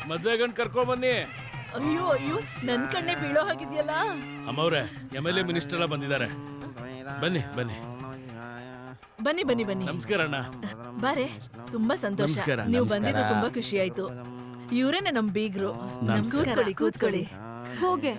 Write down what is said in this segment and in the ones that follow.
ಮದ್ವೆ ಗಂಡ್ ಕರ್ಕೊಂಡ್ ಬನ್ನಿ. ಅಯ್ಯೋ ಅಯ್ಯೋ, ನನ್ ಕಣ್ಣೆ ಬೀಳೋ ಹಾಗಿದ್ಯಲ್ಲ. ಅಮ್ಮವ್ರೆ, MLA ಮಿನಿಸ್ಟರ್ ಎಲ್ಲ ಬಂದಿದ್ದಾರೆ. ಬನ್ನಿ ಬನ್ನಿ ಬನ್ನಿ ಬನ್ನಿ ಬನ್ನಿ. ನಮಸ್ಕಾರ ಅಣ್ಣ. ಬಾರೆ, ತುಂಬಾ ಸಂತೋಷ. ನಮಸ್ಕಾರ, ನೀವು ನಮಸ್ಕಾರ. ಬಂದಿದ್ದು ತುಂಬಾ ಖುಷಿ ಆಯ್ತು. ಇವ್ರೇನೆ ನಮ್ ಬೀಗ್ರು. ಕೂತ್ಕೊಳ್ಳಿ ಕೂತ್ಕೊಳ್ಳಿ. ಹೋಗೆ.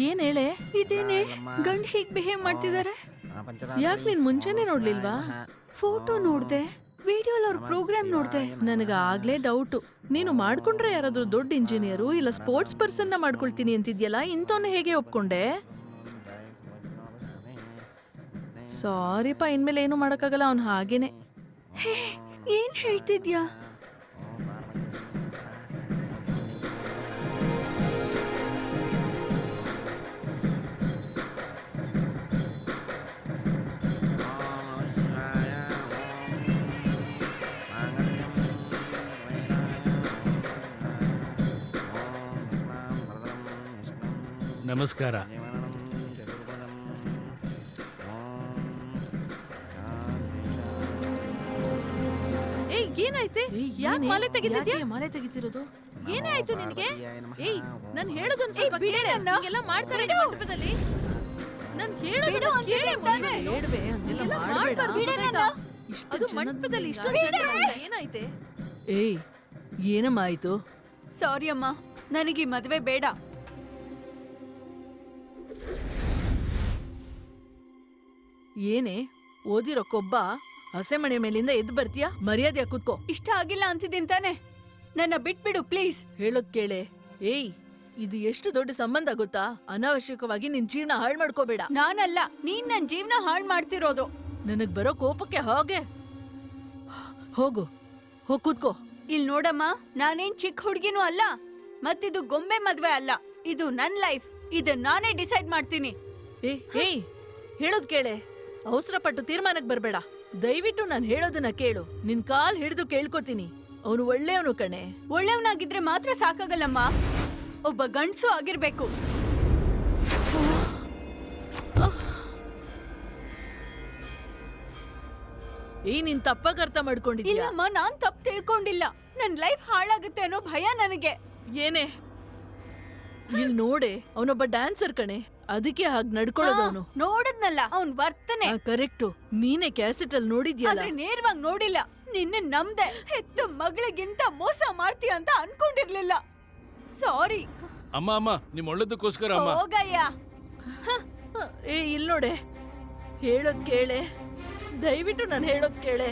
ಏನ್ ಹೇಳೆ? ಇದೇನೆ ಗಂಡ್ ಹೀಗ್ ಬಿಹೇವ್ ಮಾಡ್ತಿದ್ದಾರೆ. ಯಾಕೆ ನೀನ್ ಮುಂಚೆನೆ ನೋಡ್ಲಿಲ್ವಾ? ಫೋಟೋ ನೋಡ್ದೆ, ವಿಡಿಯೋಲ್ ಅವ್ರ ಪ್ರೋಗ್ರಾಮ್ ನೋಡ್ದೆ. ನನಗ ಆಗ್ಲೇ ಡೌಟು. ನೀನು ಮಾಡ್ಕೊಂಡ್ರೆ ಯಾರಾದ್ರೂ ದೊಡ್ಡ ಇಂಜಿನಿಯರು ಇಲ್ಲ ಸ್ಪೋರ್ಟ್ಸ್ ಪರ್ಸನ್ ನ ಮಾಡ್ಕೊಳ್ತೀನಿ ಅಂತಿದ್ಯಲ್ಲ, ಇಂಥವ್ನ ಹೇಗೆ ಒಪ್ಕೊಂಡೆ? ಸಾರಿಪ್ಪ, ಇನ್ಮೇಲೆ ಏನು ಮಾಡಕ್ಕಾಗಲ್ಲ, ಅವ್ನು ಹಾಗೇನೆ. ಹೇ, ಏನ್ ಹೇಳ್ತಿದ್ಯಾ? ನಮಸ್ಕಾರ. ಏಯ್, ಏನಾಯ್ತೆ? ಯಾಕೆ ಮಾಲೆ ತೆಗಿತಿದ್ಯಾ? ಮಾಲೆ ತೆಗಿತಿರೋದು ಏನೇ ಆಯ್ತು ನಿನಗೆ? ಏಯ್, ನಾನ್ ಹೇಳೋದೊಂದು ಸ್ವಲ್ಪ ಕೇಳೆ. ಎಲ್ಲ ಮಾಡ್ತಾರೆ ಮಂಟಪದಲ್ಲಿ. ನಾನ್ ಹೇಳೋದು ಕೇಳೆ. ಬೇಡವೇ, ಹಂಗೆಲ್ಲ ಮಾಡ್ಬೇಡ. ಅದು ಮಂಟಪದಲ್ಲಿ ಇಷ್ಟೊಂದು ಜನ ಏನಾಯ್ತೆ? ಏಯ್, ಏನಮ್ಮ ಆಯ್ತು? ಸಾರಿ ಅಮ್ಮ, ನನಗೆ ಈ ಮದ್ವೆ ಬೇಡ. ಏನೇ ಓದಿರೋ ಕೊಬ್ಬ ಹಸೆ ಮನೆ ಮೇಲಿಂದ ಎದ್ದು ಬರ್ತೀಯಾ? ಮರ್ಯಾದೆ ಕೂತ್ಕೋ. ಇಷ್ಟ ಆಗಿಲ್ಲ ಅಂತಿದ್ದೀನಿ ತಾನೆ, ನನ್ನ ಬಿಟ್ಬಿಡು ಪ್ಲೀಸ್. ಹೇಳೋದ್ ಕೇಳೆ. ಏಯ್, ಇದು ಎಷ್ಟು ದೊಡ್ಡ ಸಂಬಂಧ ಗೊತ್ತಾ? ಅನಾವಶ್ಯಕವಾಗಿ ನಿನ್ ಜೀವನ ಹಾಳು ಮಾಡ್ಕೋಬೇಡ. ನಾನಲ್ಲ, ನೀನ್ ನನ್ ಜೀವನ ಹಾಳ್ ಮಾಡ್ತಿರೋದು. ನನಗ್ ಬರೋ ಕೋಪಕ್ಕೆ ಹಾಗೆ ಹೋಗು, ಹೋಗ್ ಕೂತ್ಕೋ. ಇಲ್ ನೋಡಮ್ಮ, ನಾನೇನ್ ಚಿಕ್ಕ ಹುಡ್ಗಿನೂ ಅಲ್ಲ, ಮತ್ತಿದು ಗೊಂಬೆ ಮದ್ವೆ ಅಲ್ಲ. ಇದು ನನ್ ಲೈಫ್, ಇದು ನಾನೇ ಡಿಸೈಡ್ ಮಾಡ್ತೀನಿ. ಏಯ್, ಹೇಳೋದ್ ಕೇಳೆ. ಅವಸರ ಪಟ್ಟು ತೀರ್ಮಾನಕ್ ಬರ್ಬೇಡ. ದಯವಿಟ್ಟು ನಾನ್ ಹೇಳೋದನ್ನ ಕೇಳು. ನಿನ್ ಕಾಲ್ ಹಿಡಿದು ಕೇಳ್ಕೊತೀನಿ. ಅವನು ಒಳ್ಳೆಯವನು ಕಣೆ. ಒಳ್ಳೆಯವನಾಗಿದ್ರೆ ಮಾತ್ರ ಸಾಕಾಗಲ್ಲಮ್ಮ, ಒಬ್ಬ ಗಂಡ್ಸು ಆಗಿರ್ಬೇಕು. ನೀನ್ ತಪ್ಪಾಗಿ ಅರ್ಥ ಮಾಡ್ಕೊಂಡಿದ್ಯಾ? ಇಲ್ಲಮ್ಮ, ನಾನ್ ತಪ್ಪು ತಿಳ್ಕೊಂಡಿಲ್ಲ. ನನ್ ಲೈಫ್ ಹಾಳಾಗುತ್ತೆ ಅನ್ನೋ ಭಯ ನನಗೆ. ಏನೇ ಇಲ್ಲಿ ನೋಡೆ, ಅವನೊಬ್ಬ ಡ್ಯಾನ್ಸರ್ ಕಣೆ, ಅದಕ್ಕೆ ಹಾಗ್ ನಡ್ಕೊಳ್ಳೋದು. ಅವನು ನೋಡಿದ್ನಲ್ಲ, ಅವ್ನ್ ವರ್ತನೆ ಕರೆಕ್ಟು. ನೀನೇ ಕ್ಯಾಸೆಟ್ ಅಲ್ಲಿ ನೋಡಿದ್ಯಲ್ಲ. ನೇರವಾಗಿ ನೋಡಿಲ್ಲ. ನಿನ್ನೆ ನಮ್ದೆ ಹೆತ್ತ ಮಗಳಿಗಿಂತ ಮೋಸ ಮಾಡ್ತೀಯ ಅಂತ ಅನ್ಕೊಂಡಿರ್ಲಿಲ್ಲ. ಸಾರಿ ಅಮ್ಮ. ಅಮ್ಮ, ನಿಮ್ ಒಳ್ಳೇದಕ್ಕೋಸ್ಕರ ಅಮ್ಮ. ಹೋಗಯ್ಯ. ಇಲ್ ನೋಡೆ, ಹೇಳೋದ್ ಕೇಳೆ. ದಯವಿಟ್ಟು ನಾನು ಹೇಳೋದ್ ಕೇಳೆ.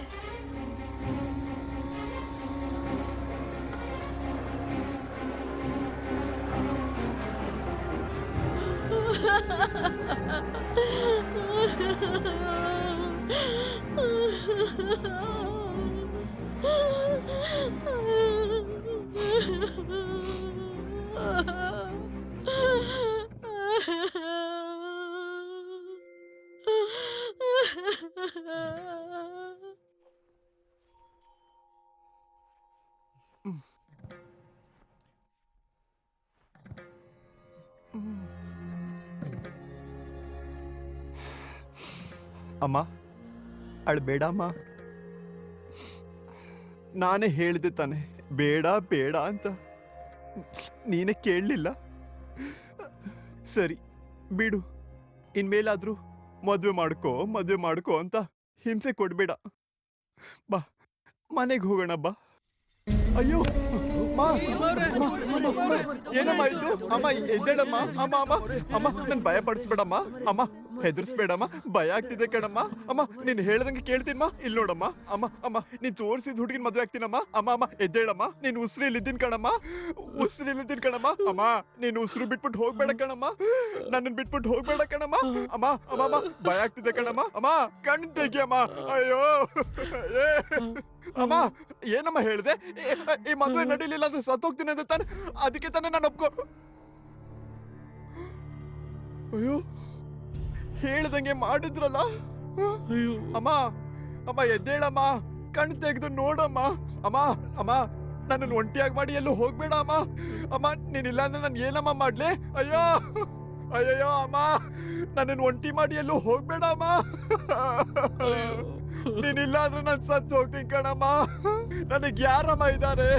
ಅಮ್ಮ, ಅಳ್ಬೇಡ ಅಮ್ಮ. ನಾನೇ ಹೇಳಿದೆ ತಾನೆ ಬೇಡ ಬೇಡ ಅಂತ. ನೀನೇ ಕೇಳಲಿಲ್ಲ. ಸರಿ ಬಿಡು, ಇನ್ಮೇಲಾದ್ರೂ ಮದುವೆ ಮಾಡ್ಕೋ ಅಂತ ಹಿಂಸೆ ಕೊಡ್ಬೇಡ. ಬಾ, ಮನೆಗೆ ಹೋಗೋಣ ಬಾ. ಅಯ್ಯೋ ಏನಮ್ಮ ಇದು? ಅಮ್ಮ ಎದ್ದೇಳಮ್ಮ. ಅಮ್ಮ ನನ್ ಭಯ ಪಡಿಸ್ಬೇಡಮ್ಮ. ಅಮ್ಮ ಹೆದರ್ಸ್ಬೇಡಮ್ಮ, ಭಯ ಆಗ್ತಿದೆ ಕಣಮ್ಮ. ಅಮ್ಮ ನೀನ್ ಹೇಳ್ದಂಗೆ ಕೇಳ್ತೀನಮ್ಮ. ಇಲ್ಲಿ ನೋಡಮ್ಮ, ಅಮ್ಮ ನೀನ್ ತೋರಿಸಿದ ಹುಡುಗಿನ ಮದ್ವೆ ಆಗ್ತೀನಮ್ಮ. ಅಮ್ಮ ಎದ್ದೇಳಮ್ಮ. ನೀನ್ ಉಸಿರಿಲ್ಲಿದ್ದೀನಿ ಕಣಮ್ಮ. ಅಮ್ಮ ನೀನ್ ಉಸಿರು ಬಿಟ್ಬಿಟ್ಟು ಹೋಗ್ಬೇಡ ಕಣಮ್ಮ. ನನ್ನನ್ ಬಿಟ್ಬಿಟ್ಟು ಹೋಗ್ಬೇಡ ಕಣಮ್ಮ. ಅಮ್ಮ ಭಯ ಆಗ್ತಿದೆ ಕಣಮ್ಮ. ಅಮ್ಮ ಕಣ್ ತೆಗಿಯಮ್ಮ. ಅಯ್ಯೋ ಅಮ್ಮ, ಏನಮ್ಮ ಹೇಳ್ದೆ? ಈ ಮದ್ವೆ ನಡೀಲಿಲ್ಲ ಅಂತ ಸತ್ತೋಗ್ತೀನಿ ಅಂತ ತಾನೆ, ಅದಕ್ಕೆ ತಾನೆ ನಾನು ಒಪ್ಕೊ. ಅಯ್ಯೋ, ಹೇಳ್ದಂಗೆ ಮಾಡಿದ್ರಲ್ಲ. ಅಮ್ಮ ಎದ್ದೇಳಮ್ಮ, ಕಣ್ ತೆಗೆದು ನೋಡಮ್ಮ. ಅಮ್ಮ ನನ್ನನ್ನು ಒಂಟಿಯಾಗಿ ಮಾಡಿ ಎಲ್ಲೂ ಹೋಗ್ಬೇಡ ಅಮ್ಮ. ಅಮ್ಮ ನೀನಿಲ್ಲ ಅಂದ್ರೆ ನಾನು ಏನಮ್ಮ ಮಾಡ್ಲಿ? ಅಯ್ಯೋ ಅಯ್ಯಯ್ಯೋ ಅಮ್ಮ, ನನ್ನನ್ನು ಒಂಟಿ ಮಾಡಿ ಎಲ್ಲೂ ಹೋಗ್ಬೇಡ ಅಮ್ಮ. ನೀನಿಲ್ಲ ಅಂದ್ರೆ ನಾನು ಸತ್ತು ಹೋಗ್ತೀನಿ ಕಣಮ್ಮ. ನನಗೆ ಯಾರಮ್ಮ ಇದ್ದಾರೆ?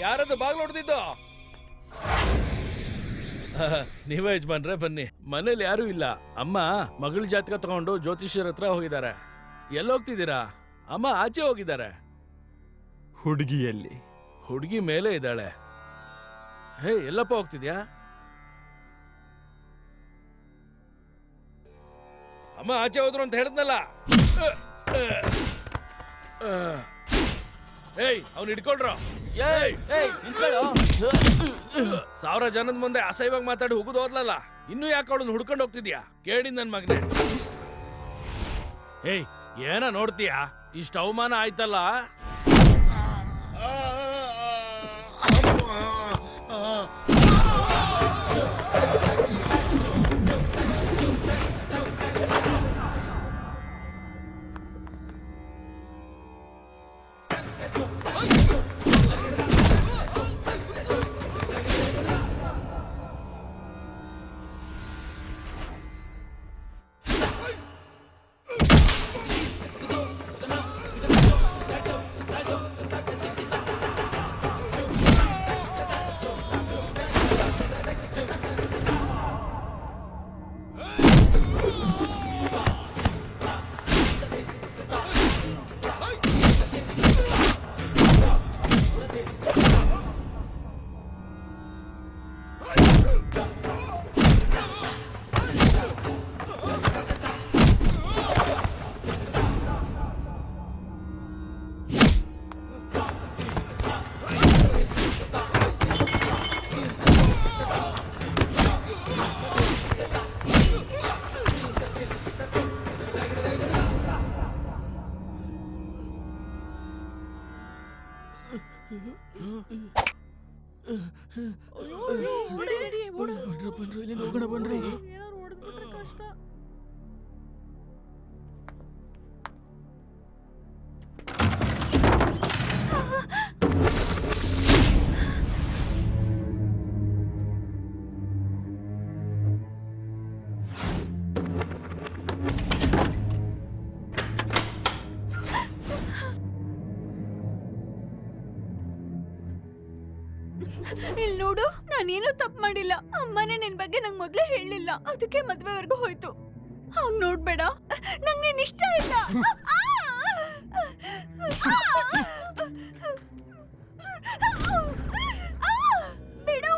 ಯಾರದು ಬಾಗ್ಲು ಹೊಡೆದಿದ್ದು? ನೀವೇ ಯಜಮಾನ್ರೆ, ಬನ್ನಿ. ಮನೇಲಿ ಯಾರು ಇಲ್ಲ. ಅಮ್ಮ ಮಗಳ ಜಾತಕ ತಗೊಂಡು ಜ್ಯೋತಿಷ್ಯರ ಹತ್ರ ಹೋಗಿದ್ದಾರೆ. ಎಲ್ಲೋಗ್ತಿದ್ದೀರಾ? ಅಮ್ಮ ಆಚೆ ಹೋಗಿದ್ದಾರೆ. ಹುಡುಗಿಯಲ್ಲಿ ಹುಡುಗಿ ಮೇಲೆ ಇದ್ದಾಳೆ. ಹೇ, ಎಲ್ಲಪ್ಪ ಹೋಗ್ತಿದ್ಯಾ? ಅಮ್ಮ ಆಚೆ ಹೋದ್ರು ಅಂತ ಹೇಳಿದ್ನಲ್ಲ. ಏಯ್, ಅವ್ನು ಹಿಡ್ಕೊಳ್ರ. ಸಾವಿರ ಜನದ ಮುಂದೆ ಅಸಹ್ಯವಾಗಿ ಮಾತಾಡಿ ಹೋಗುದು ಹೋದ್ಲಲ್ಲ, ಇನ್ನು ಯಾಕೆ ಅವಳನ್ನ ಹುಡ್ಕೊಂಡು ಹೋಗ್ತಿದ್ಯಾ? ಕೇಳಿ ನನ್ ಮಗನೆ. ಏಯ್, ಏನ ನೋಡ್ತೀಯಾ? ಇಷ್ಟ ಅವಮಾನ ಆಯ್ತಲ್ಲ. ಇಲ್ಲಿ ನೋಡು, ನಾನೇನು ತಪ್ಪು ಮಾಡಿಲ್ಲ. ಅಮ್ಮನೇ ನಿನ್ ಬಗ್ಗೆ ನಂಗೆ ಮೊದ್ಲೇ ಹೇಳಿಲ್ಲ, ಅದಕ್ಕೆ ಮದ್ವೆವರೆಗೂ ಹೋಯ್ತು. ಹಂಗ್ ನೋಡ್ಬೇಡ, ನಂಗೆ ನೀನ್ ಇಷ್ಟ ಇಲ್ಲ. ಬಿಡು.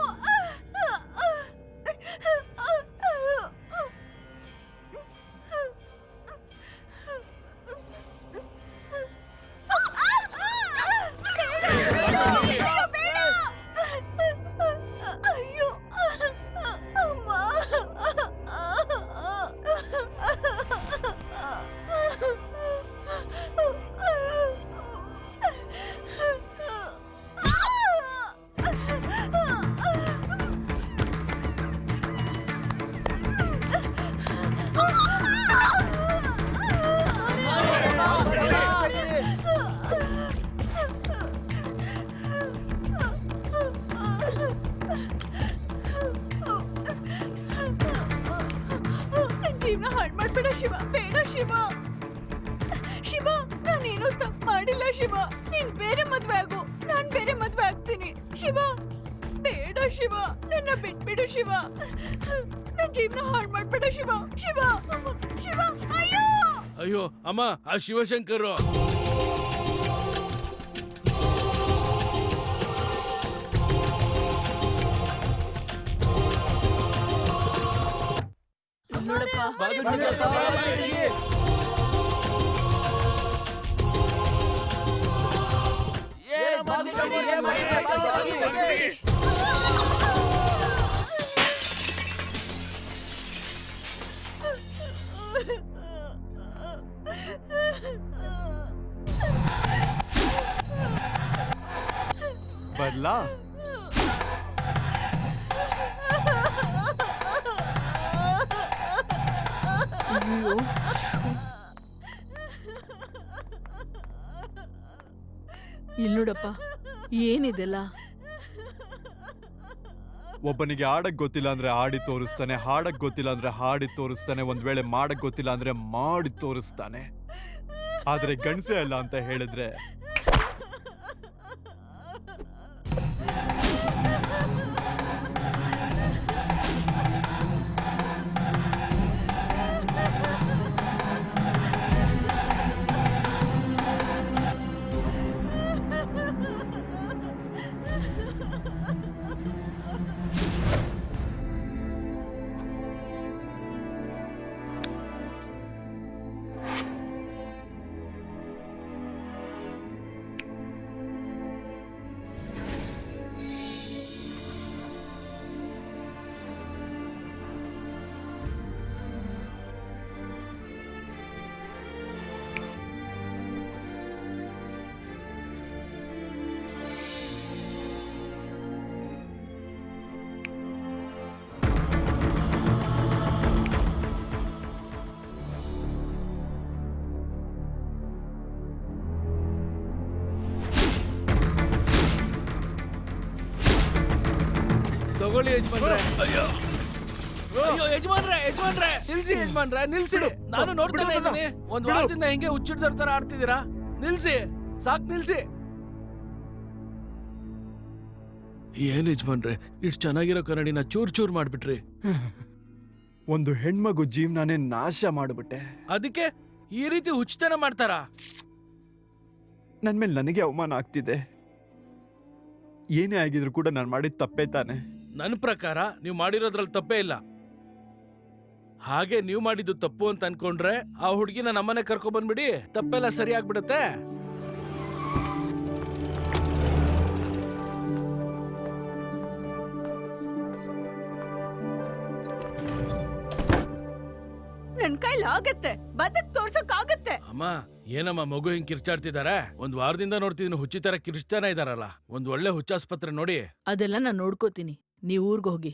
ಜೀವನ ಹಾಳು ಮಾಡ್ಬೇಡ ಶಿವ, ಬೇಡ ಶಿವ. ಶಿವ, ನಾನೇನು ತಪ್ಪು ಮಾಡಿಲ್ಲ ಶಿವ. ನೀನ್ ಬೇರೆ ಮದ್ವೆ ಆಗು, ನಾನ್ ಬೇರೆ ಮದ್ವೆ ಆಗ್ತೀನಿ. ಶಿವ, ಬೇಡ ಶಿವ, ನನ್ನ ಬಿಟ್ಬಿಡು ಶಿವ. ನನ್ ಜೀವನ ಹಾಳು ಮಾಡ್ಬೇಡ ಶಿವ. ಶಿವ, ಶಿವ, ಅಯ್ಯೋ ಅಯ್ಯೋ ಅಮ್ಮ, ಆ ಶಿವಶಂಕರ್ ಬರ್ಲಾ? ಇಲ್ ನೋಡಪ್ಪ, ಏನಿದೆಲ್ಲ? ಒಬ್ಬನಿಗೆ ಆಡಕ್ ಗೊತ್ತಿಲ್ಲ ಅಂದ್ರೆ ಆಡಿ ತೋರಿಸ್ತಾನೆ, ಹಾಡಕ್ ಗೊತ್ತಿಲ್ಲ ಅಂದ್ರೆ ಹಾಡಿ ತೋರಿಸ್ತಾನೆ, ಒಂದ್ ವೇಳೆ ಮಾಡಕ್ ಗೊತ್ತಿಲ್ಲ ಅಂದ್ರೆ ಮಾಡಿ ತೋರಿಸ್ತಾನೆ. ಆದ್ರೆ ಗಂಡಸೇ ಅಲ್ಲ ಅಂತ ಹೇಳಿದ್ರೆ ತಗೊಳ್ಳಿ ಯಜಮಾನ್ರೆ. ಅಯ್ಯೋ ಅಯ್ಯೋ ಯಜಮಾನ್ರೆ, ಯಜಮಾನ್ರೆ ನಿಲ್ಸಿ, ಯಜಮಾನ್ರೆ ನಿಲ್ಸಿ. ನಾನು ನೋಡ್ತಾನೆ ಇದ್ದೀನಿ, ಒಂದ್ ವಾರದಿಂದ ಹಿಂಗೆ ಹುಚ್ಚಿಡ್ದವ್ರ ತರ ಆಡ್ತಿದ್ದೀರಾ. ನಿಲ್ಸಿ, ಸಾಕ್ ನಿಲ್ಸಿ. ಏನ್ ಯಜಮಾನ್ರೆ, ಇಷ್ಟು ಚೆನ್ನಾಗಿರೋ ಕನ್ನಡಿನ ಚೂರ್ ಚೂರ್ ಮಾಡ್ಬಿಟ್ರಿ. ಒಂದು ಹೆಣ್ಮಗು ಜೀವನನೇ ನಾಶ ಮಾಡ್ಬಿಟ್ಟೆ. ಅದಕ್ಕೆ ಈ ರೀತಿ ಹುಚ್ಚತನ ಮಾಡ್ತಾರಾ? ನನ್ ಮೇಲೆ ನನಗೆ ಅವಮಾನ ಆಗ್ತಿದೆ. ಏನೇ ಆಗಿದ್ರು ಕೂಡ ನಾನು ಮಾಡಿದ ತಪ್ಪೇ ತಾನೆ. ನನ್ನ ಪ್ರಕಾರ ನೀವು ಮಾಡಿರೋದ್ರಲ್ಲಿ ತಪ್ಪೇ ಇಲ್ಲ. ಹಾಗೆ ನೀವು ಮಾಡಿದ್ದು ತಪ್ಪು ಅಂತ ಅನ್ಕೊಂಡ್ರೆ ಆ ಹುಡುಗಿನ ನಮ್ಮನೆ ಕರ್ಕೊ ಬಂದ್ಬಿಡಿ, ತಪ್ಪೆಲ್ಲ ಸರಿ ಆಗ್ಬಿಡತ್ತೆ. ನನ್ ಕೈಲಾಗತ್ತೆ, ಬದಕ್ ತೋರ್ಸಕ್ಕಾಗತ್ತೆ. ಅಮ್ಮ, ಏನಮ್ಮ ಮಗು ಹಿಂಗ್ ಕಿರ್ಚಾಡ್ತಿದಾರೆ? ಒಂದ್ ವಾರದಿಂದ ನೋಡ್ತಿದ್ದೀನಿ ಹುಚ್ಚಿ ತರ ಕಿರ್ಚ್ತಾನೆ ಇದಾರಲ್ಲ. ಒಂದ್ ಒಳ್ಳೆ ಹುಚ್ಚಾಸ್ಪತ್ರೆ ನೋಡಿ. ಅದೆಲ್ಲ ನಾನು ನೋಡ್ಕೋತೀನಿ, ನೀವ್ ಊರ್ಗ್ ಹೋಗಿ.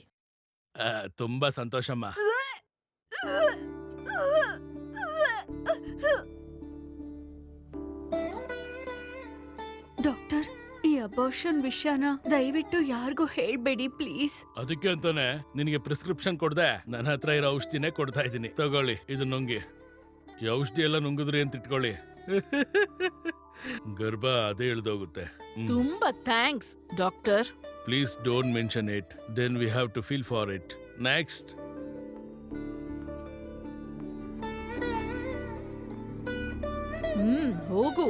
ತುಂಬಾ ಸಂತೋಷಮ್ಮ. ಡಾಕ್ಟರ್, ಈ ಅಬೋರ್ಷನ್ ವಿಷಯನ ದಯವಿಟ್ಟು ಯಾರಿಗೂ ಹೇಳ್ಬೇಡಿ ಪ್ಲೀಸ್. ಅದಕ್ಕೆ ಅಂತಾನೆ ನಿನಗೆ ಪ್ರಿಸ್ಕ್ರಿಪ್ಷನ್ ಕೊಡ್ದೆ ನನ್ನ ಹತ್ರ ಇರೋ ಔಷಧಿನೇ ಕೊಡ್ತಾ ಇದ್ದೀನಿ. ತಗೊಳ್ಳಿ, ಇದು ನುಂಗಿ. ಈ ಔಷಧಿ ಎಲ್ಲ ನುಂಗಿದ್ರಿ ಅಂತ ಇಟ್ಕೊಳ್ಳಿ, ಗರ್ಭ ಅದೇ ಇಳ್ದೋಗುತ್ತೆ. ತುಂಬಾ thanks doctor. Please don't mention it, then we have to feel for it. Next. ಹೋಗು.